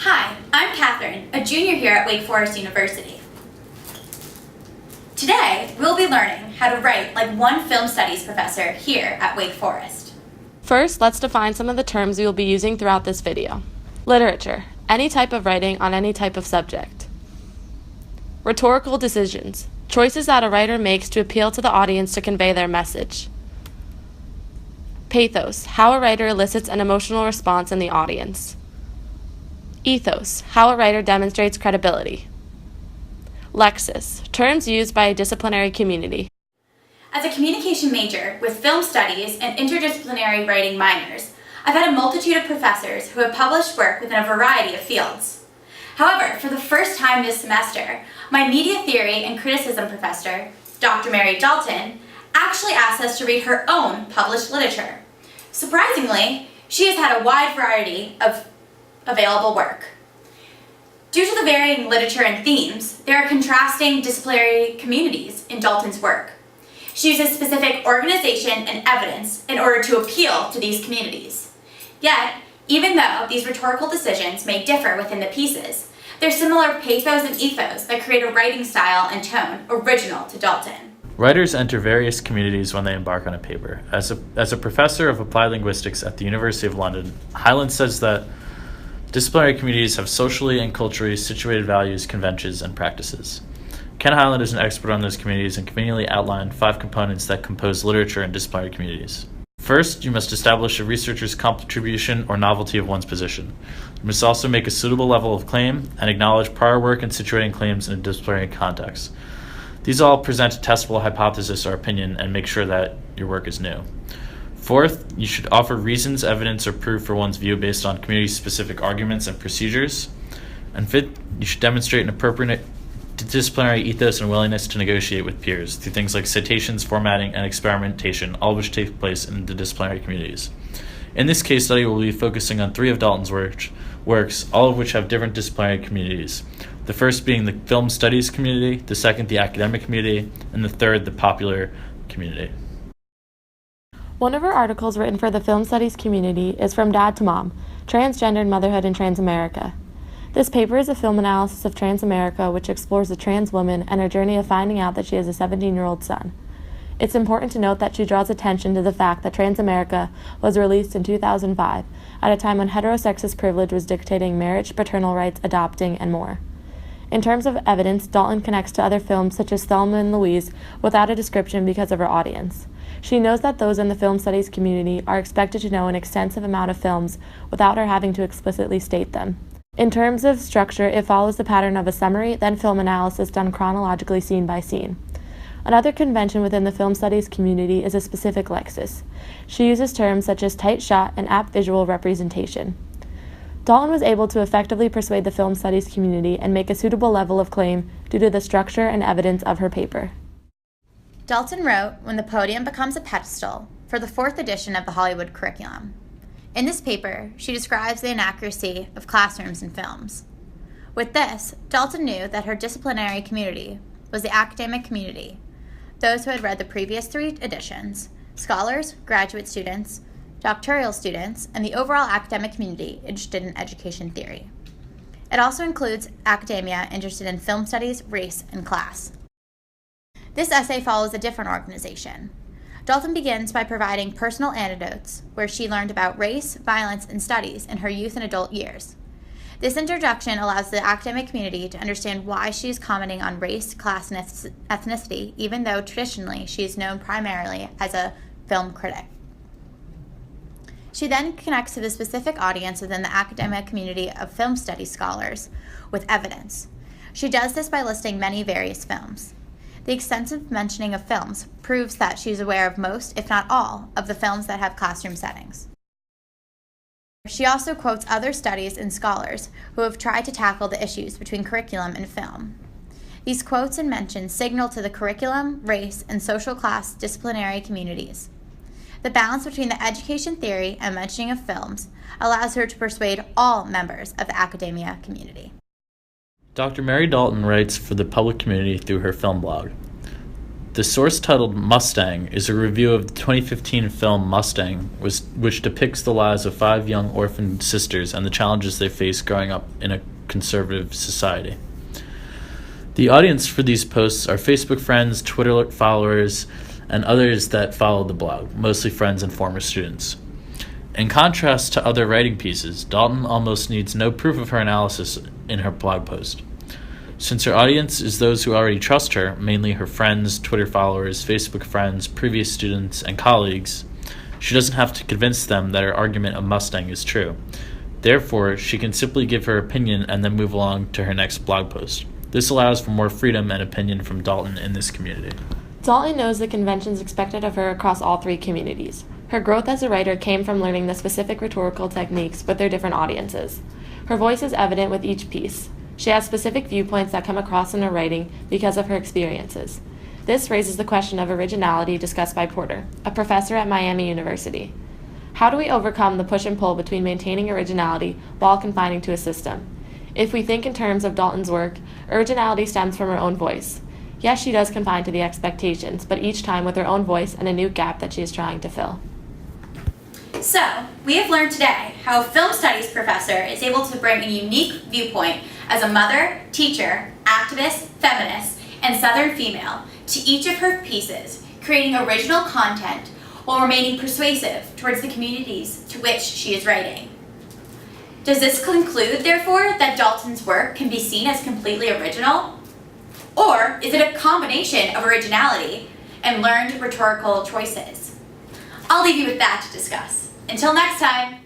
Hi, I'm Katherine, a junior here at Wake Forest University. Today, we'll be learning how to write like one film studies professor here at Wake Forest. First, let's define some of the terms we will be using throughout this video. Literature, any type of writing on any type of subject. Rhetorical decisions, choices that a writer makes to appeal to the audience to convey their message. Pathos, how a writer elicits an emotional response in the audience. Ethos, how a writer demonstrates credibility. Lexis, terms used by a disciplinary community. As a communication major with film studies and interdisciplinary writing minors, I've had a multitude of professors who have published work within a variety of fields. However, for the first time this semester, my media theory and criticism professor, Dr. Mary Dalton, actually asked us to read her own published literature. Surprisingly, she has had a wide variety of available work. Due to the varying literature and themes, there are contrasting disciplinary communities in Dalton's work. She uses specific organization and evidence in order to appeal to these communities. Yet, even though these rhetorical decisions may differ within the pieces, there's similar pathos and ethos that create a writing style and tone original to Dalton. Writers enter various communities when they embark on a paper. As a professor of applied linguistics at the University of London, Hyland says that disciplinary communities have socially and culturally situated values, conventions, and practices. Ken Hyland is an expert on those communities and conveniently outlined 5 components that compose literature in disciplinary communities. First, you must establish a researcher's contribution or novelty of one's position. You must also make a suitable level of claim and acknowledge prior work in situating claims in a disciplinary context. These all present a testable hypothesis or opinion and make sure that your work is new. Fourth, you should offer reasons, evidence, or proof for one's view based on community-specific arguments and procedures. And fifth, you should demonstrate an appropriate disciplinary ethos and willingness to negotiate with peers through things like citations, formatting, and experimentation, all of which take place in the disciplinary communities. In this case study, we'll be focusing on 3 of Dalton's works, all of which have different disciplinary communities. The first being the film studies community, the second the academic community, and the third the popular community. One of her articles written for the film studies community is From Dad to Mom, Transgendered Motherhood in Trans America. This paper is a film analysis of Trans America which explores a trans woman and her journey of finding out that she has a 17-year-old son. It's important to note that she draws attention to the fact that Trans America was released in 2005, at a time when heterosexist privilege was dictating marriage, paternal rights, adopting, and more. In terms of evidence, Dalton connects to other films such as Thelma and Louise without a description because of her audience. She knows that those in the film studies community are expected to know an extensive amount of films without her having to explicitly state them. In terms of structure, it follows the pattern of a summary, then film analysis done chronologically scene by scene. Another convention within the film studies community is a specific lexis. She uses terms such as tight shot and apt visual representation. Dalton was able to effectively persuade the film studies community and make a suitable level of claim due to the structure and evidence of her paper. Dalton wrote When the Podium Becomes a Pedestal for the 4th edition of the Hollywood curriculum. In this paper, she describes the inaccuracy of classrooms and films. With this, Dalton knew that her disciplinary community was the academic community, those who had read the previous 3 editions, scholars, graduate students, doctoral students, and the overall academic community interested in education theory. It also includes academia interested in film studies, race, and class. This essay follows a different organization. Dalton begins by providing personal anecdotes where she learned about race, violence, and studies in her youth and adult years. This introduction allows the academic community to understand why she is commenting on race, class, and ethnicity, even though traditionally she is known primarily as a film critic. She then connects to the specific audience within the academic community of film studies scholars with evidence. She does this by listing many various films. The extensive mentioning of films proves that she is aware of most, if not all, of the films that have classroom settings. She also quotes other studies and scholars who have tried to tackle the issues between curriculum and film. These quotes and mentions signal to the curriculum, race, and social class disciplinary communities. The balance between the education theory and mentioning of films allows her to persuade all members of the academia community. Dr. Mary Dalton writes for the public community through her film blog. The source titled Mustang is a review of the 2015 film Mustang, which depicts the lives of 5 young orphaned sisters and the challenges they face growing up in a conservative society. The audience for these posts are Facebook friends, Twitter followers, and others that follow the blog, mostly friends and former students. In contrast to other writing pieces, Dalton almost needs no proof of her analysis in her blog post. Since her audience is those who already trust her, mainly her friends, Twitter followers, Facebook friends, previous students, and colleagues, she doesn't have to convince them that her argument of Mustang is true. Therefore, she can simply give her opinion and then move along to her next blog post. This allows for more freedom and opinion from Dalton in this community. Dalton knows the conventions expected of her across all 3 communities. Her growth as a writer came from learning the specific rhetorical techniques with their different audiences. Her voice is evident with each piece. She has specific viewpoints that come across in her writing because of her experiences. This raises the question of originality discussed by Porter, a professor at Miami University. How do we overcome the push and pull between maintaining originality while confining to a system? If we think in terms of Dalton's work, originality stems from her own voice. Yes, she does confine to the expectations, but each time with her own voice and a new gap that she is trying to fill. So, we have learned today how a film studies professor is able to bring a unique viewpoint as a mother, teacher, activist, feminist, and Southern female to each of her pieces, creating original content while remaining persuasive towards the communities to which she is writing. Does this conclude, therefore, that Dalton's work can be seen as completely original? Or is it a combination of originality and learned rhetorical choices? I'll leave you with that to discuss. Until next time.